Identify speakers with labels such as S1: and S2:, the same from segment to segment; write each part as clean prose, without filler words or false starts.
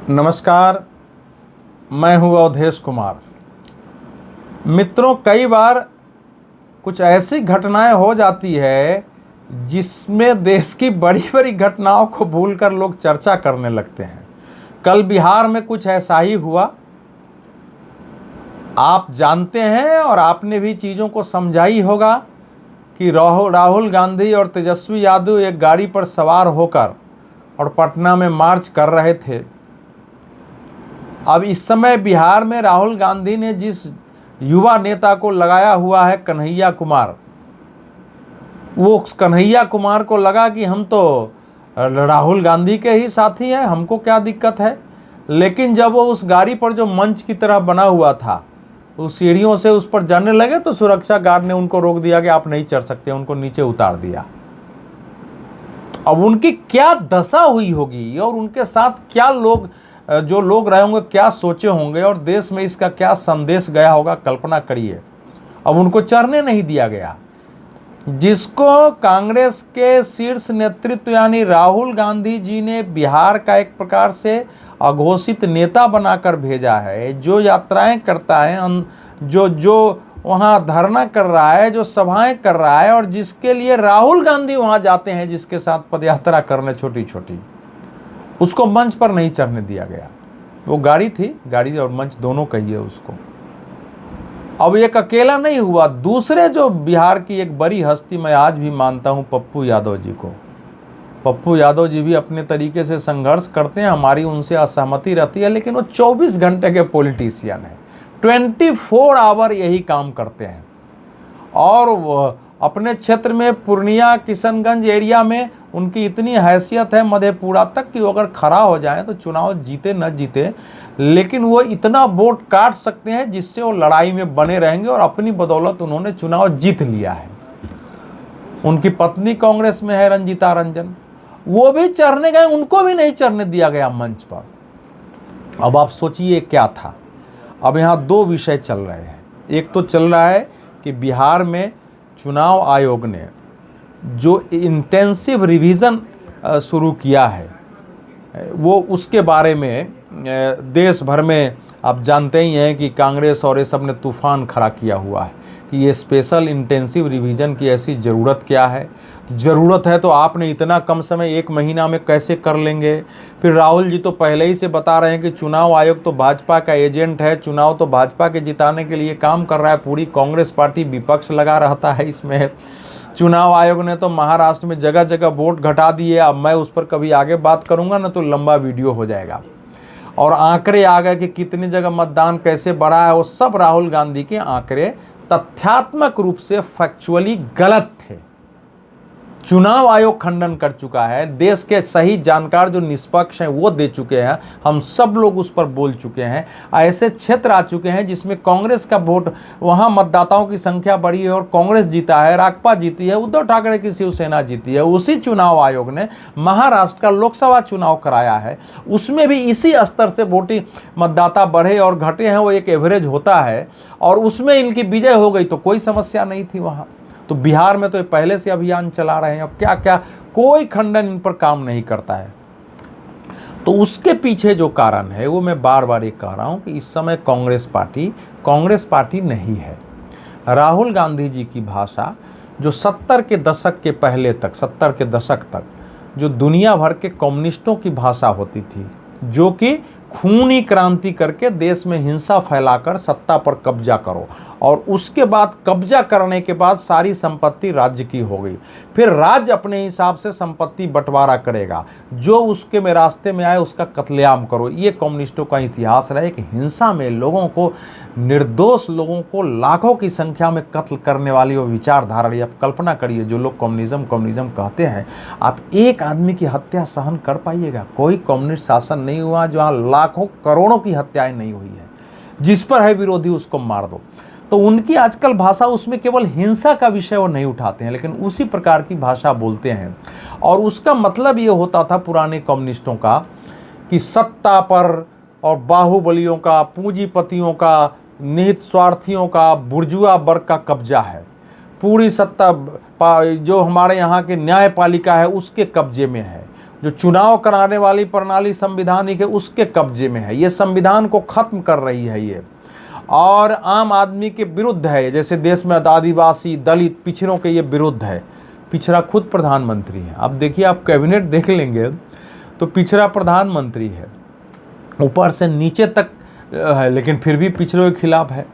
S1: नमस्कार, मैं हूँ अवधेश कुमार। मित्रों, कई बार कुछ ऐसी घटनाएं हो जाती है जिसमें देश की बड़ी बड़ी घटनाओं को भूलकर लोग चर्चा करने लगते हैं। कल बिहार में कुछ ऐसा ही हुआ। आप जानते हैं और आपने भी चीज़ों को समझा ही होगा कि राहुल गांधी और तेजस्वी यादव एक गाड़ी पर सवार होकर और पटना में मार्च कर रहे थे। अब इस समय बिहार में राहुल गांधी ने जिस युवा नेता को लगाया हुआ है कन्हैया कुमार, वो कन्हैया कुमार को लगा कि हम तो राहुल गांधी के ही साथी हैं, हमको क्या दिक्कत है। लेकिन जब वो उस गाड़ी पर जो मंच की तरह बना हुआ था, उस सीढ़ियों से उस पर जाने लगे तो सुरक्षा गार्ड ने उनको रोक दिया कि आप नहीं चढ़ सकते, उनको नीचे उतार दिया। अब उनकी क्या दशा हुई होगी और उनके साथ क्या जो लोग रहे होंगे क्या सोचे होंगे और देश में इसका क्या संदेश गया होगा, कल्पना करिए। अब उनको चढ़ने नहीं दिया गया, जिसको कांग्रेस के शीर्ष नेतृत्व यानी राहुल गांधी जी ने बिहार का एक प्रकार से अघोषित नेता बनाकर भेजा है, जो यात्राएं करता है, जो वहाँ धरना कर रहा है, जो सभाएं कर रहा है और जिसके लिए राहुल गांधी वहाँ जाते हैं, जिसके साथ पदयात्रा करने छोटी छोटी, उसको मंच पर नहीं चढ़ने दिया गया। वो गाड़ी थी, गाड़ी और मंच दोनों कहिए उसको। अब एक अकेला नहीं हुआ, दूसरे जो बिहार की एक बड़ी हस्ती मैं आज भी मानता हूं पप्पू यादव जी को। पप्पू यादव जी भी अपने तरीके से संघर्ष करते हैं, हमारी उनसे असहमति रहती है, लेकिन वो 24 घंटे के पॉलिटिशियन हैं, 24 आवर यही काम करते हैं। और अपने क्षेत्र में पूर्णिया किशनगंज एरिया में उनकी इतनी हैसियत है मधेपुरा तक कि वो अगर खड़ा हो जाए तो चुनाव जीते न जीते, लेकिन वो इतना वोट काट सकते हैं जिससे वो लड़ाई में बने रहेंगे और अपनी बदौलत उन्होंने चुनाव जीत लिया है। उनकी पत्नी कांग्रेस में है, रंजीता रंजन, वो भी चढ़ने गए, उनको भी नहीं चढ़ने दिया गया मंच पर। अब आप सोचिए क्या था। अब यहाँ दो विषय चल रहे हैं। एक तो चल रहा है कि बिहार में चुनाव आयोग ने जो इंटेंसिव रिवीजन शुरू किया है, वो उसके बारे में देश भर में आप जानते ही हैं कि कांग्रेस और ये सब ने तूफान खड़ा किया हुआ है कि ये स्पेशल इंटेंसिव रिवीजन की ऐसी ज़रूरत क्या है। ज़रूरत है तो आपने इतना कम समय 1 महीना में कैसे कर लेंगे। फिर राहुल जी तो पहले ही से बता रहे हैं कि चुनाव आयोग तो भाजपा का एजेंट है, चुनाव तो भाजपा के जिताने के लिए काम कर रहा है, पूरी कांग्रेस पार्टी विपक्ष लगा रहता है इसमें। चुनाव आयोग ने तो महाराष्ट्र में जगह जगह वोट घटा दिए। अब मैं उस पर कभी आगे बात करूंगा ना तो लंबा वीडियो हो जाएगा। और आंकड़े आ गए कि कितनी जगह मतदान कैसे बढ़ा है, वो सब राहुल गांधी के आंकड़े तथ्यात्मक रूप से फैक्चुअली गलत थे। चुनाव आयोग खंडन कर चुका है, देश के सही जानकार जो निष्पक्ष हैं वो दे चुके हैं, हम सब लोग उस पर बोल चुके हैं। ऐसे क्षेत्र आ चुके हैं जिसमें कांग्रेस का वोट, वहां मतदाताओं की संख्या बढ़ी है और कांग्रेस जीता है, राकपा जीती है, उद्धव ठाकरे की शिवसेना जीती है। उसी चुनाव आयोग ने महाराष्ट्र का लोकसभा चुनाव कराया है, उसमें भी इसी स्तर से वोटिंग मतदाता बढ़े और घटे हैं, वो एक एवरेज होता है और उसमें इनकी विजय हो गई तो कोई समस्या नहीं थी वहां। तो बिहार में तो पहले से अभियान चला रहे हैं, अब क्या क्या कोई खंडन इन पर काम नहीं करता है। तो उसके पीछे जो कारण है वो मैं बार बार ये कह रहा हूं कि इस समय कांग्रेस पार्टी नहीं है। राहुल गांधी जी की भाषा जो 70 के दशक के पहले तक, 70 के दशक तक जो दुनिया भर के कम्युनिस्टों की भाषा होती थी, जो कि खूनी क्रांति करके देश में हिंसा फैलाकर सत्ता पर कब्जा करो और उसके बाद कब्जा करने के बाद सारी संपत्ति राज्य की हो गई, फिर राज्य अपने हिसाब से संपत्ति बंटवारा करेगा, जो उसके में रास्ते में आए उसका कत्लेआम करो। ये कम्युनिस्टों का इतिहास रहा है कि हिंसा में लोगों को, निर्दोष लोगों को लाखों की संख्या में कत्ल करने वाली वो विचारधारा रही। आप कल्पना करिए, जो लोग कम्युनिज्म कहते हैं, आप एक आदमी की हत्या सहन कर पाइएगा? कोई कम्युनिस्ट शासन नहीं हुआ जहाँ लाखों करोड़ों की हत्याएं नहीं हुई है। जिस पर है विरोधी उसको मार दो। तो उनकी आजकल भाषा, उसमें केवल हिंसा का विषय वो नहीं उठाते हैं, लेकिन उसी प्रकार की भाषा बोलते हैं। और उसका मतलब ये होता था पुराने कम्युनिस्टों का कि सत्ता पर और बाहुबलियों का, पूंजीपतियों का, निहित स्वार्थियों का, बुर्जुआ वर्ग का कब्जा है। पूरी सत्ता जो हमारे यहाँ के न्यायपालिका है उसके कब्जे में है। जो चुनाव कराने वाली प्रणाली संविधानिक है उसके कब्जे में है। ये संविधान को खत्म कर रही है ये, और आम आदमी के विरुद्ध है। जैसे देश में आदिवासी, दलित, पिछड़ों के ये विरुद्ध है। पिछड़ा खुद प्रधानमंत्री है। अब देखिए, आप कैबिनेट देख लेंगे तो पिछड़ा प्रधानमंत्री है, ऊपर से नीचे तक है, लेकिन फिर भी पिछड़ों के खिलाफ है।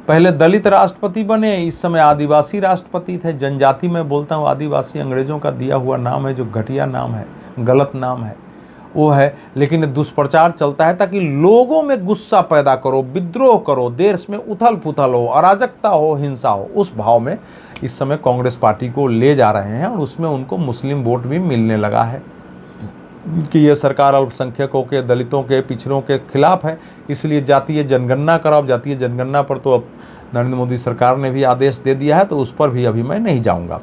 S1: पहले दलित राष्ट्रपति बने, इस समय आदिवासी राष्ट्रपति थे। जनजाति में बोलता हूँ, आदिवासी अंग्रेजों का दिया हुआ नाम है, जो घटिया नाम है, गलत नाम है वो है। लेकिन दुष्प्रचार चलता है ताकि लोगों में गुस्सा पैदा करो, विद्रोह करो, देश में उथल पुथल हो, अराजकता हो, हिंसा हो। उस भाव में इस समय कांग्रेस पार्टी को ले जा रहे हैं, और उसमें उनको मुस्लिम वोट भी मिलने लगा है कि ये सरकार अल्पसंख्यकों के, दलितों के, पिछड़ों के खिलाफ है। इसलिए जातीय जनगणना कराओ। जातीय जनगणना पर तो अब नरेंद्र मोदी सरकार ने भी आदेश दे दिया है, तो उस पर भी अभी मैं नहीं जाऊंगा।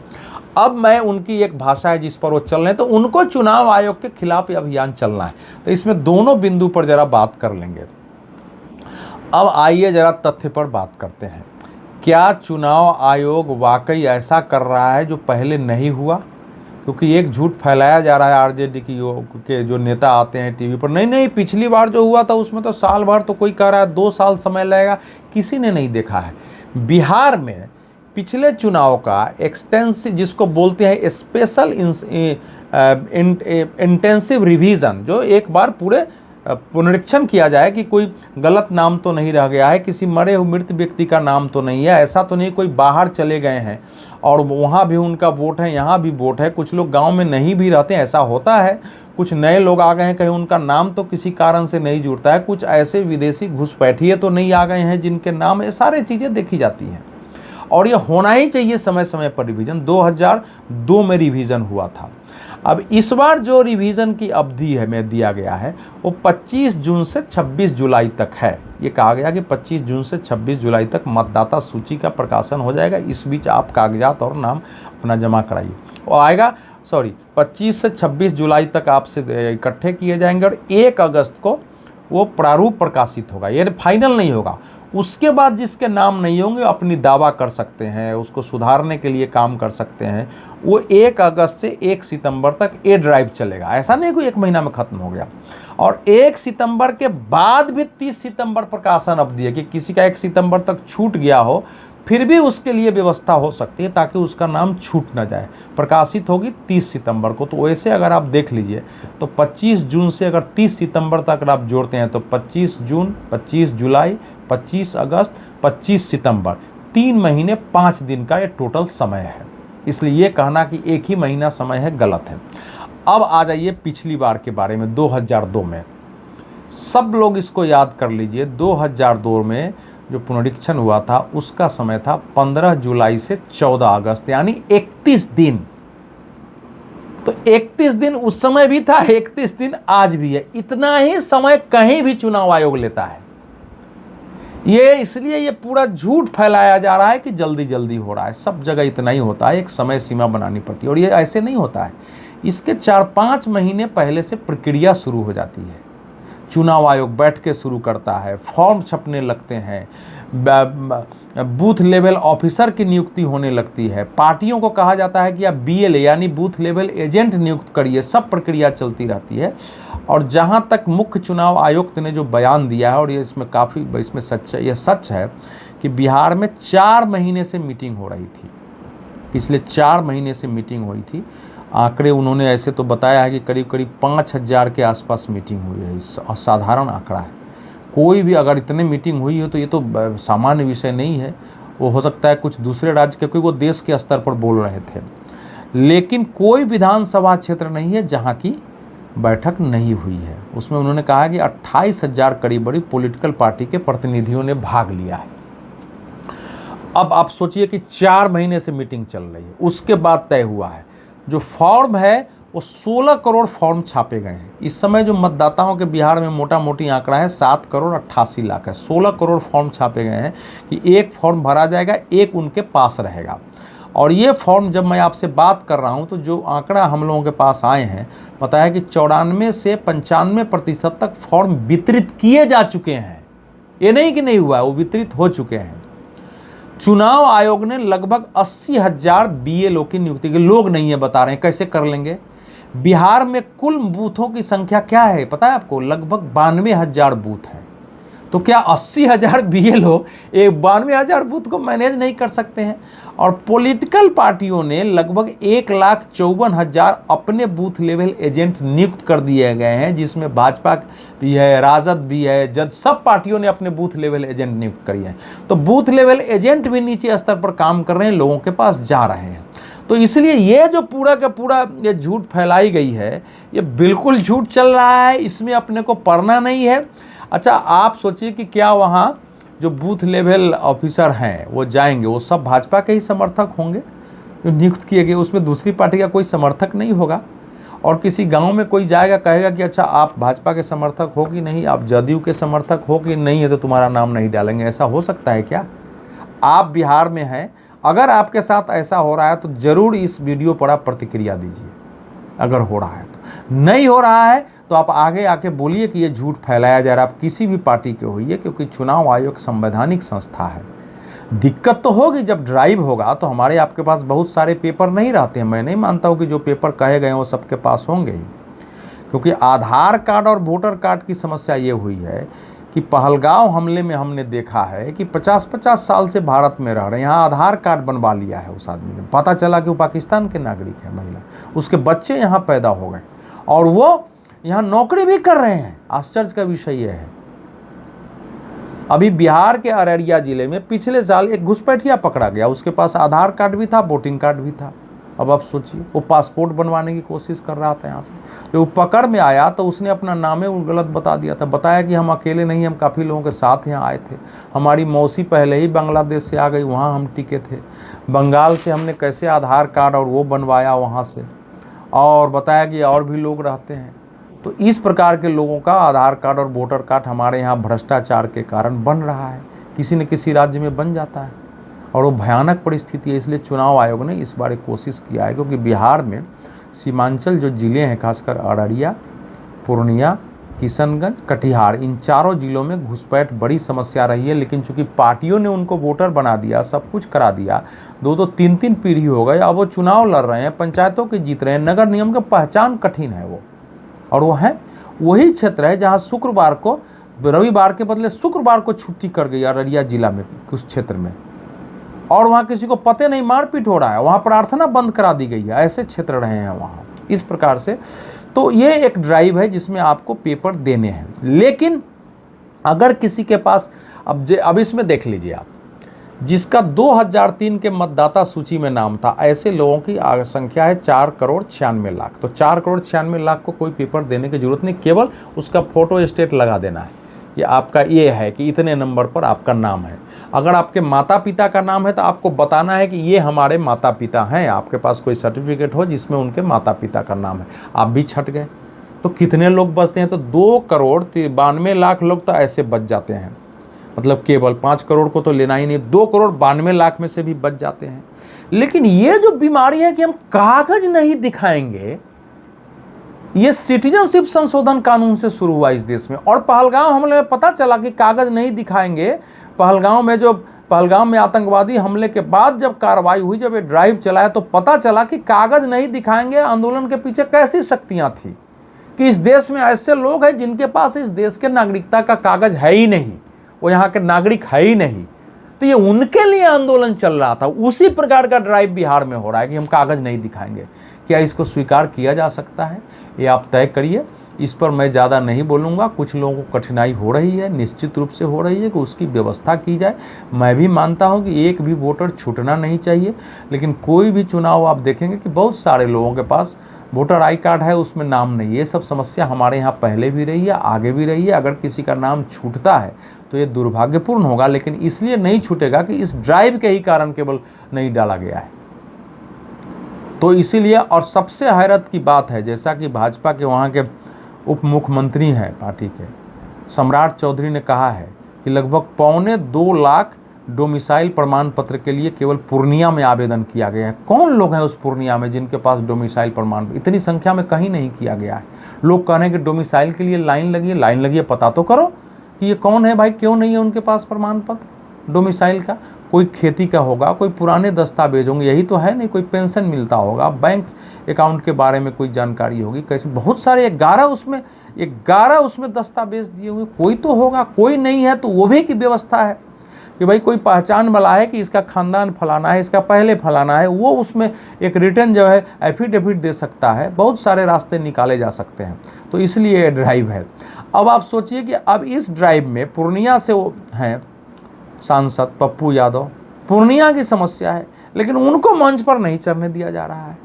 S1: अब मैं उनकी एक भाषा है जिस पर वो चल रहे हैं, तो उनको चुनाव आयोग के खिलाफ ये अभियान चलना है। तो इसमें दोनों बिंदु पर जरा बात कर लेंगे। अब आइए जरा तथ्य पर बात करते हैं। क्या चुनाव आयोग वाकई ऐसा कर रहा है जो पहले नहीं हुआ? क्योंकि एक झूठ फैलाया जा रहा है आरजेडी के जो नेता आते हैं टीवी पर, नहीं नहीं पिछली बार जो हुआ था उसमें तो साल भर, तो कोई कह रहा है 2 साल समय लगेगा। किसी ने नहीं देखा है। बिहार में पिछले चुनाव का एक्सटेंसिव, जिसको बोलते हैं स्पेशल इंटेंसिव रिवीजन, जो एक बार पूरे पुनरीक्षण किया जाए कि कोई गलत नाम तो नहीं रह गया है, किसी मरे हुए मृत व्यक्ति का नाम तो नहीं है, ऐसा तो नहीं कोई बाहर चले गए हैं और वहाँ भी उनका वोट है, यहाँ भी वोट है, कुछ लोग गांव में नहीं भी रहते हैं, ऐसा होता है। कुछ नए लोग आ गए हैं, कहीं उनका नाम तो किसी कारण से नहीं जुड़ता है, कुछ ऐसे विदेशी घुसपैठिए तो नहीं आ गए हैं जिनके नाम, ये सारी चीज़ें देखी जाती हैं। और ये होना ही चाहिए समय समय पर रिवीजन। 2002 में रिवीजन हुआ था। अब इस बार जो रिवीजन की अवधि है में दिया गया है वो 25 जून से 26 जुलाई तक है। ये कहा गया कि 25 जून से 26 जुलाई तक मतदाता सूची का प्रकाशन हो जाएगा। इस बीच आप कागजात और नाम अपना जमा कराइए। और आएगा 25 से 26 जुलाई तक आपसे इकट्ठे किए जाएंगे और 1 अगस्त को वो प्रारूप प्रकाशित होगा। ये फाइनल नहीं होगा। उसके बाद जिसके नाम नहीं होंगे अपनी दावा कर सकते हैं, उसको सुधारने के लिए काम कर सकते हैं। वो 1 अगस्त से 1 सितंबर तक ए ड्राइव चलेगा। ऐसा नहीं कोई 1 महीना में खत्म हो गया। और 1 सितंबर के बाद भी 30 सितंबर प्रकाशन अवधि है कि किसी का 1 सितंबर तक छूट गया हो, फिर भी उसके लिए व्यवस्था हो सकती है ताकि उसका नाम छूट ना जाए। प्रकाशित होगी 30 सितंबर को। तो वैसे अगर आप देख लीजिए तो 25 जून से अगर 30 सितंबर तक अगर आप जोड़ते हैं तो 25 जून, 25 जुलाई, 25 अगस्त, 25 सितंबर, 3 महीने 5 दिन का ये टोटल समय है। इसलिए ये कहना कि 1 ही महीना समय है, गलत है। अब आ जाइए पिछली बार के बारे में। 2002 में सब लोग इसको याद कर लीजिए। 2002 में जो पुनरीक्षण हुआ था उसका समय था 15 जुलाई से 14 अगस्त, यानी 31 दिन। तो 31 दिन उस समय भी था, 31 दिन आज भी है। इतना ही समय कहीं भी चुनाव आयोग लेता है। ये इसलिए ये पूरा झूठ फैलाया जा रहा है कि जल्दी जल्दी हो रहा है। सब जगह इतना ही होता है, एक समय सीमा बनानी पड़ती है। और ये ऐसे नहीं होता है। इसके 4-5 महीने पहले से प्रक्रिया शुरू हो जाती है। चुनाव आयोग बैठ के शुरू करता है, फॉर्म छपने लगते हैं, बूथ लेवल ऑफिसर की नियुक्ति होने लगती है, पार्टियों को कहा जाता है कि आप BLA यानी बूथ लेवल एजेंट नियुक्त करिए। सब प्रक्रिया चलती रहती है। और जहाँ तक मुख्य चुनाव आयुक्त ने जो बयान दिया है, और ये इसमें काफ़ी इसमें सच है कि बिहार में 4 महीने से मीटिंग हो रही थी। पिछले 4 महीने से मीटिंग हुई थी। आंकड़े उन्होंने ऐसे तो बताया है कि करीब करीब 5000 के आसपास मीटिंग हुई है। असाधारण आंकड़ा है। कोई भी अगर इतने मीटिंग हुई हो तो ये तो सामान्य विषय नहीं है। वो हो सकता है कुछ दूसरे राज्य के, क्योंकि वो देश के स्तर पर बोल रहे थे। लेकिन कोई विधानसभा क्षेत्र नहीं है जहाँ की बैठक नहीं हुई है। उसमें उन्होंने कहा कि 28,000 करीब बड़ी पॉलिटिकल पार्टी के प्रतिनिधियों ने भाग लिया है। अब आप सोचिए कि 4 महीने से मीटिंग चल रही है, उसके बाद तय हुआ है। जो फॉर्म है वो 16 करोड़ फॉर्म छापे गए हैं। इस समय जो मतदाताओं के बिहार में मोटा मोटी आंकड़ा है 7 करोड़ 88 लाख है। 16 करोड़ फॉर्म छापे गए हैं कि एक फॉर्म भरा जाएगा, एक उनके पास रहेगा। और ये फॉर्म जब मैं आपसे बात कर रहा हूँ तो जो आंकड़ा हम लोगों के पास आए हैं बताया कि 94 से 95% तक फॉर्म वितरित किए जा चुके हैं। ये नहीं कि नहीं हुआ है, वो वितरित हो चुके हैं। चुनाव आयोग ने लगभग 80,000 BLO की नियुक्ति की। लोग नहीं है बता रहे हैं, कैसे कर लेंगे? बिहार में कुल बूथों की संख्या क्या है पता है आपको? लगभग 92,000 बूथ है। तो क्या 80,000 BLO 92,000 बूथ को मैनेज नहीं कर सकते हैं? और पॉलिटिकल पार्टियों ने लगभग 1,54,000 अपने बूथ लेवल एजेंट नियुक्त कर दिए गए हैं, जिसमें भाजपा भी है, राजद भी है, जब सब पार्टियों ने अपने बूथ लेवल एजेंट नियुक्त किए हैं। तो बूथ लेवल एजेंट भी नीचे स्तर पर काम कर रहे हैं, लोगों के पास जा रहे हैं। तो इसलिए ये जो पूरा का पूरा ये झूठ फैलाई गई है, ये बिल्कुल झूठ चल रहा है, इसमें अपने को पढ़ना नहीं है। अच्छा, आप सोचिए कि क्या वहाँ जो बूथ लेवल ऑफिसर हैं वो जाएंगे, वो सब भाजपा के ही समर्थक होंगे जो नियुक्त किए गए, उसमें दूसरी पार्टी का कोई समर्थक नहीं होगा। और किसी गांव में कोई जाएगा, कहेगा कि अच्छा आप भाजपा के समर्थक हो कि नहीं, आप जदयू के समर्थक हो कि नहीं है, तो तुम्हारा नाम नहीं डालेंगे। ऐसा हो सकता है क्या? आप बिहार में हैं, अगर आपके साथ ऐसा हो रहा है तो ज़रूर इस वीडियो पर आप प्रतिक्रिया दीजिए, अगर हो रहा है तो। नहीं हो रहा है तो आप आगे आके बोलिए कि ये झूठ फैलाया जा रहा है। आप किसी भी पार्टी के होइए, क्योंकि चुनाव आयोग संवैधानिक संस्था है। दिक्कत तो होगी जब ड्राइव होगा, तो हमारे आपके पास बहुत सारे पेपर नहीं रहते हैं। मैं नहीं मानता हूँ कि जो पेपर कहे गए वो सबके पास होंगे ही, क्योंकि आधार कार्ड और वोटर कार्ड की समस्या ये हुई है कि पहलगांव हमले में हमने देखा है कि 50-50 साल से भारत में रह रहे हैं, यहाँ आधार कार्ड बनवा लिया है उस आदमी ने, पता चला कि वो पाकिस्तान के नागरिक है महिला, उसके बच्चे यहाँ पैदा हो गए और वो यहाँ नौकरी भी कर रहे हैं। आश्चर्य का विषय यह है, अभी बिहार के अररिया जिले में पिछले साल एक घुसपैठिया पकड़ा गया, उसके पास आधार कार्ड भी था, वोटिंग कार्ड भी था। अब आप सोचिए, वो पासपोर्ट बनवाने की कोशिश कर रहा था यहाँ से, जब वो पकड़ में आया तो उसने अपना नाम ही गलत बता दिया था। बताया कि हम अकेले नहीं, हम काफ़ी लोगों के साथ यहाँ आए थे, हमारी मौसी पहले ही बांग्लादेश से आ गई, वहाँ हम टिके थे, बंगाल से हमने कैसे आधार कार्ड और वो बनवाया वहाँ से, और बताया कि और भी लोग रहते हैं। तो इस प्रकार के लोगों का आधार कार्ड और वोटर कार्ड हमारे यहाँ भ्रष्टाचार के कारण बन रहा है, किसी न किसी राज्य में बन जाता है, और वो भयानक परिस्थिति है। इसलिए चुनाव आयोग ने इस बार कोशिश किया है, क्योंकि बिहार में सीमांचल जो ज़िले हैं, खासकर अररिया, पूर्णिया, किशनगंज, कटिहार, इन चारों ज़िलों में घुसपैठ बड़ी समस्या रही है। लेकिन चूंकि पार्टियों ने उनको वोटर बना दिया, सब कुछ करा दिया, 2-2, 3-3 पीढ़ी हो गए, अब वो चुनाव लड़ रहे हैं, पंचायतों के जीत रहे हैं, नगर निगम की पहचान कठिन है वो। और वो है वही क्षेत्र है जहाँ शुक्रवार को, रविवार के बदले शुक्रवार को छुट्टी कर गई अररिया जिला में कुछ क्षेत्र में, और वहाँ किसी को पते नहीं, मारपीट हो रहा है, वहाँ प्रार्थना बंद करा दी गई है। ऐसे क्षेत्र रहे हैं वहाँ इस प्रकार से। तो ये एक ड्राइव है जिसमें आपको पेपर देने हैं। लेकिन अगर किसी के पास, अब इसमें देख लीजिए आप, जिसका 2003 के मतदाता सूची में नाम था, ऐसे लोगों की संख्या है 4,96,00,000। तो 4,96,00,000 को कोई पेपर देने की जरूरत नहीं, केवल उसका फोटो स्टेट लगा देना है कि आपका ये है कि इतने नंबर पर आपका नाम है। अगर आपके माता पिता का नाम है तो आपको बताना है कि ये हमारे माता पिता हैं, आपके पास कोई सर्टिफिकेट हो जिसमें उनके माता पिता का नाम है। आप भी छट गए तो कितने लोग बचते हैं? तो 2,92,00,000 लोग तो ऐसे बच जाते हैं। मतलब केवल 5 करोड़ को तो लेना ही नहीं, 2,92,00,000 में से भी बच जाते हैं। लेकिन ये जो बीमारी है कि हम कागज नहीं दिखाएंगे, ये सिटीजनशिप संशोधन कानून से शुरू हुआ इस देश में। और पहलगांव हमले में पता चला कि कागज नहीं दिखाएंगे। पहलगांव में आतंकवादी हमले के बाद जब कार्रवाई हुई, जब ये ड्राइव चलाया, तो पता चला कि कागज नहीं दिखाएंगे आंदोलन के पीछे कैसी शक्तियां थी, कि इस देश में ऐसे लोग हैं जिनके पास इस देश के नागरिकता का कागज है ही नहीं, वो यहाँ के नागरिक है ही नहीं। तो ये उनके लिए आंदोलन चल रहा था। उसी प्रकार का ड्राइव बिहार में हो रहा है कि हम कागज नहीं दिखाएंगे। क्या इसको स्वीकार किया जा सकता है? ये आप तय करिए। इस पर मैं ज़्यादा नहीं बोलूँगा। कुछ लोगों को कठिनाई हो रही है, निश्चित रूप से हो रही है, कि उसकी व्यवस्था की जाए। मैं भी मानता हूँ कि एक भी वोटर छूटना नहीं चाहिए। लेकिन कोई भी चुनाव आप देखेंगे कि बहुत सारे लोगों के पास वोटर आई कार्ड है, उसमें नाम नहीं। ये सब समस्या हमारे यहाँ पहले भी रही है, आगे भी रही है। अगर किसी का नाम छूटता है तो ये दुर्भाग्यपूर्ण होगा, लेकिन इसलिए नहीं छूटेगा कि इस ड्राइव के ही कारण केवल नहीं डाला गया है। तो इसीलिए, और सबसे हैरत की बात है, जैसा कि भाजपा के वहाँ के उप मुख्यमंत्री हैं पार्टी के, सम्राट चौधरी ने कहा है कि लगभग 2.25 लाख डोमिसाइल प्रमाण पत्र के लिए केवल पूर्णिया में आवेदन किया गया है। कौन लोग हैं उस पूर्णिया में जिनके पास डोमिसाइल प्रमाण? इतनी संख्या में कहीं नहीं किया गया है। लोग कह रहे हैं कि डोमिसाइल के लिए लाइन लगी है, पता तो करो कि ये कौन है भाई, क्यों नहीं है उनके पास प्रमाण पत्र डोमिसाइल का। कोई खेती का होगा, कोई पुराने दस्तावेज होंगे, यही तो है नहीं, कोई पेंशन मिलता होगा, बैंक अकाउंट के बारे में कोई जानकारी होगी, कैसे बहुत सारे 11 उसमें दस्तावेज दिए हुए, कोई तो होगा, कोई नहीं है तो वो भी की व्यवस्था है कि भाई कोई पहचान वाला है कि इसका खानदान फलाना है, इसका पहले फलाना है, वो उसमें एक रिटर्न जो है एफिडेविट दे सकता है। बहुत सारे रास्ते निकाले जा सकते हैं, तो इसलिए ये ड्राइव है। अब आप सोचिए कि अब इस ड्राइव में पूर्णिया से वो हैं सांसद पप्पू यादव, पूर्णिया की समस्या है, लेकिन उनको मंच पर नहीं चढ़ने दिया जा रहा है।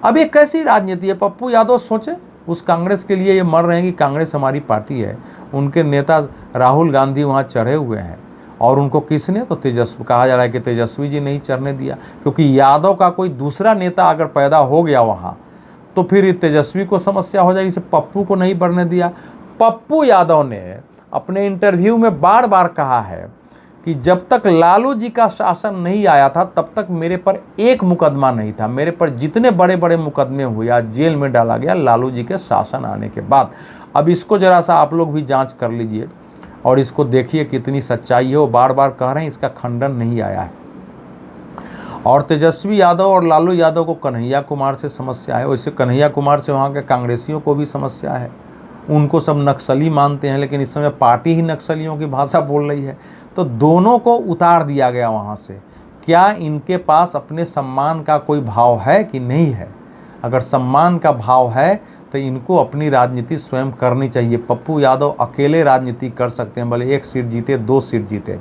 S1: अब ये कैसी राजनीति है? पप्पू यादव सोचे उस कांग्रेस के लिए ये मर रहे हैं कि कांग्रेस हमारी पार्टी है, उनके नेता राहुल गांधी वहाँ चढ़े हुए हैं, और उनको किसने, तो तेजस्वी, कहा जा रहा है कि तेजस्वी जी नहीं चढ़ने दिया, क्योंकि यादव का कोई दूसरा नेता अगर पैदा हो गया वहाँ तो फिर तेजस्वी को समस्या हो जाएगी, इसे पप्पू को नहीं बढ़ने दिया। पप्पू यादव ने अपने इंटरव्यू में बार बार कहा है कि जब तक लालू जी का शासन नहीं आया था तब तक मेरे पर एक मुकदमा नहीं था, मेरे पर जितने बड़े बड़े मुकदमे हुए आज जेल में डाला गया लालू जी के शासन आने के बाद। अब इसको जरा सा आप लोग भी जांच कर लीजिए और इसको देखिए कितनी सच्चाई है। वो बार बार कह रहे हैं, इसका खंडन नहीं आया है। और तेजस्वी यादव और लालू यादव को कन्हैया कुमार से समस्या है, वैसे कन्हैया कुमार से वहाँ के कांग्रेसियों को भी समस्या है। उनको सब नक्सली मानते हैं, लेकिन इस समय पार्टी ही नक्सलियों की भाषा बोल रही है। तो दोनों को उतार दिया गया वहाँ से। क्या इनके पास अपने सम्मान का कोई भाव है कि नहीं है? अगर सम्मान का भाव है तो इनको अपनी राजनीति स्वयं करनी चाहिए। पप्पू यादव अकेले राजनीति कर सकते हैं, भले 1 सीट जीते, 2 सीट जीते,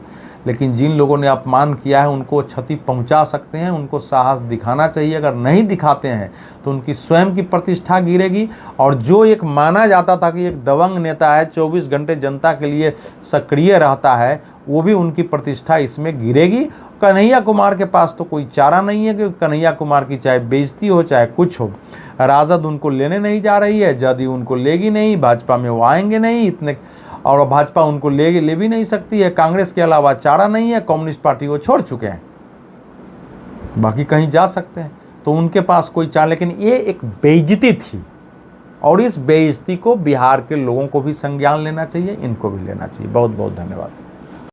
S1: लेकिन जिन लोगों ने अपमान किया है उनको क्षति पहुंचा सकते हैं, उनको साहस दिखाना चाहिए। अगर नहीं दिखाते हैं तो उनकी स्वयं की प्रतिष्ठा गिरेगी। और जो एक माना जाता था कि एक दबंग नेता है, 24 घंटे जनता के लिए सक्रिय रहता है, वो भी उनकी प्रतिष्ठा इसमें गिरेगी। कन्हैया कुमार के पास तो कोई चारा नहीं है, क्योंकि कन्हैया कुमार की चाहे बेइज्जती हो चाहे कुछ हो, राजद उनको लेने नहीं जा रही है, जदयू उनको लेगी नहीं, भाजपा में वो आएंगे नहीं इतने, और भाजपा उनको ले भी नहीं सकती है। कांग्रेस के अलावा चारा नहीं है, कम्युनिस्ट पार्टी को छोड़ चुके हैं, बाकी कहीं जा सकते हैं, तो उनके पास कोई चारा। लेकिन ये एक बेइज्जती थी, और इस बेइज्जती को बिहार के लोगों को भी संज्ञान लेना चाहिए, इनको भी लेना चाहिए। बहुत बहुत धन्यवाद।